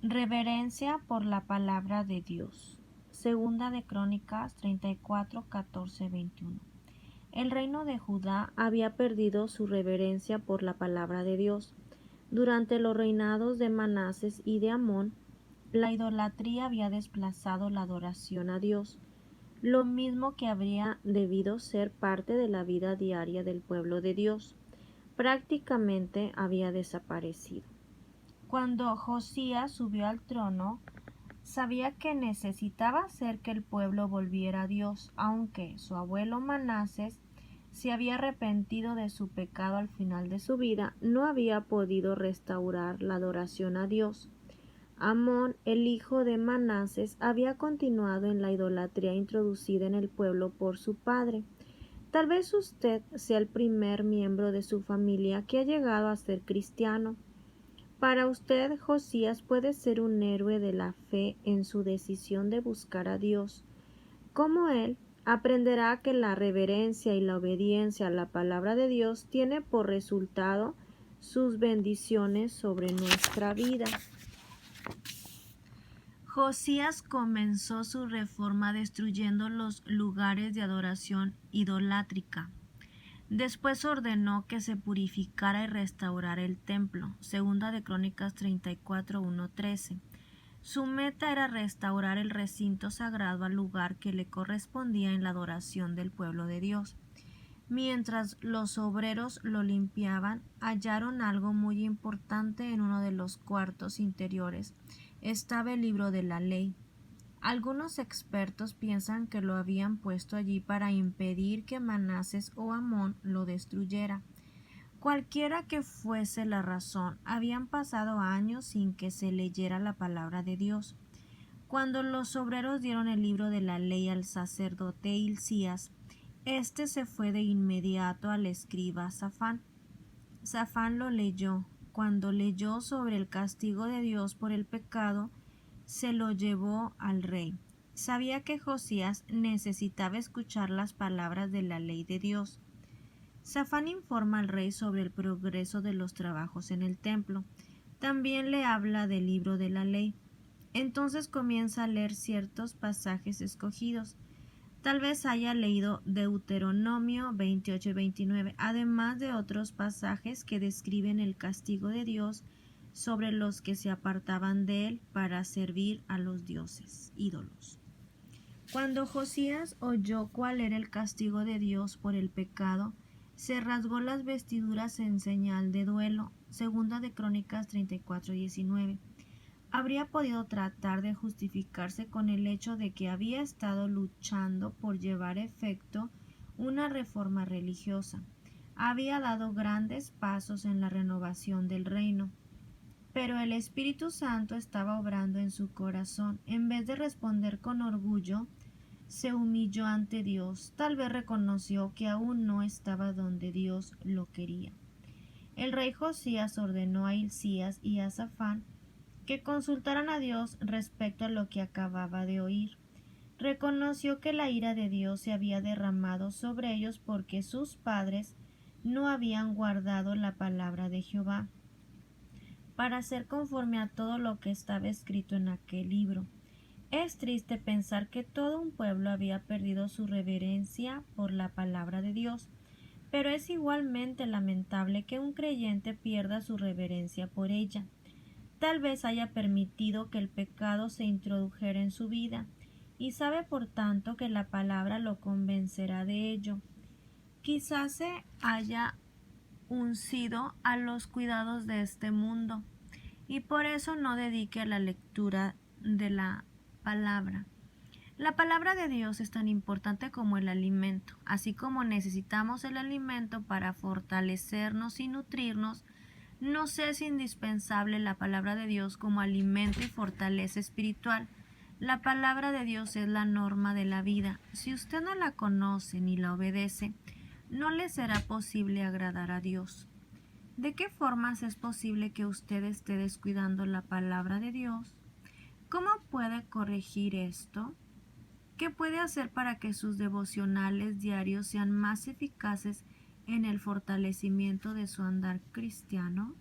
Reverencia por la palabra de Dios. Segunda de Crónicas 34, 14, 21. El reino de Judá había perdido su reverencia por la palabra de Dios. Durante los reinados de Manases y de Amón, la idolatría había desplazado la adoración a Dios, lo mismo que habría debido ser parte de la vida diaria del pueblo de Dios. Prácticamente había desaparecido. Cuando Josías subió al trono, sabía que necesitaba hacer que el pueblo volviera a Dios, aunque su abuelo Manases se había arrepentido de su pecado al final de su vida, no había podido restaurar la adoración a Dios. Amón, el hijo de Manases, había continuado en la idolatría introducida en el pueblo por su padre. Tal vez usted sea el primer miembro de su familia que ha llegado a ser cristiano. Para usted, Josías puede ser un héroe de la fe en su decisión de buscar a Dios. Como él, aprenderá que la reverencia y la obediencia a la palabra de Dios tiene por resultado sus bendiciones sobre nuestra vida. Josías comenzó su reforma destruyendo los lugares de adoración idolátrica. Después ordenó que se purificara y restaurara el templo. Segunda de Crónicas 34, 1, 13. Su meta era restaurar el recinto sagrado al lugar que le correspondía en la adoración del pueblo de Dios. Mientras los obreros lo limpiaban, hallaron algo muy importante en uno de los cuartos interiores. Estaba el libro de la ley. Algunos expertos piensan que lo habían puesto allí para impedir que Manases o Amón lo destruyera. Cualquiera que fuese la razón, habían pasado años sin que se leyera la palabra de Dios. Cuando los obreros dieron el libro de la ley al sacerdote Hilcías, éste se fue de inmediato al escriba Safán. Safán lo leyó. Cuando leyó sobre el castigo de Dios por el pecado, se lo llevó al rey. Sabía que Josías necesitaba escuchar las palabras de la ley de Dios. Safán informa al rey sobre el progreso de los trabajos en el templo. También le habla del libro de la ley. Entonces comienza a leer ciertos pasajes escogidos. Tal vez haya leído Deuteronomio 28 y 29, además de otros pasajes que describen el castigo de Dios sobre los que se apartaban de él para servir a los dioses ídolos. Cuando Josías oyó cuál era el castigo de Dios por el pecado, se rasgó las vestiduras en señal de duelo. Segunda de Crónicas 34, 19. Habría podido tratar de justificarse con el hecho de que había estado luchando por llevar a efecto una reforma religiosa. Había dado grandes pasos en la renovación del reino. Pero el Espíritu Santo estaba obrando en su corazón. En vez de responder con orgullo, se humilló ante Dios. Tal vez reconoció que aún no estaba donde Dios lo quería. El rey Josías ordenó a Hilcías y a Safán que consultaran a Dios respecto a lo que acababa de oír. Reconoció que la ira de Dios se había derramado sobre ellos porque sus padres no habían guardado la palabra de Jehová para hacer conforme a todo lo que estaba escrito en aquel libro. Es triste pensar que todo un pueblo había perdido su reverencia por la palabra de Dios, pero es igualmente lamentable que un creyente pierda su reverencia por ella. Tal vez haya permitido que el pecado se introdujera en su vida, y sabe por tanto que la palabra lo convencerá de ello. Quizás se haya uncido a los cuidados de este mundo, y por eso no dedique a la lectura de la palabra. La palabra de Dios es tan importante como el alimento. Así como necesitamos el alimento para fortalecernos y nutrirnos, nos es indispensable la palabra de Dios como alimento y fortaleza espiritual. La palabra de Dios es la norma de la vida. Si usted no la conoce ni la obedece, no le será posible agradar a Dios. ¿De qué formas es posible que usted esté descuidando la palabra de Dios? ¿Cómo puede corregir esto? ¿Qué puede hacer para que sus devocionales diarios sean más eficaces en el fortalecimiento de su andar cristiano?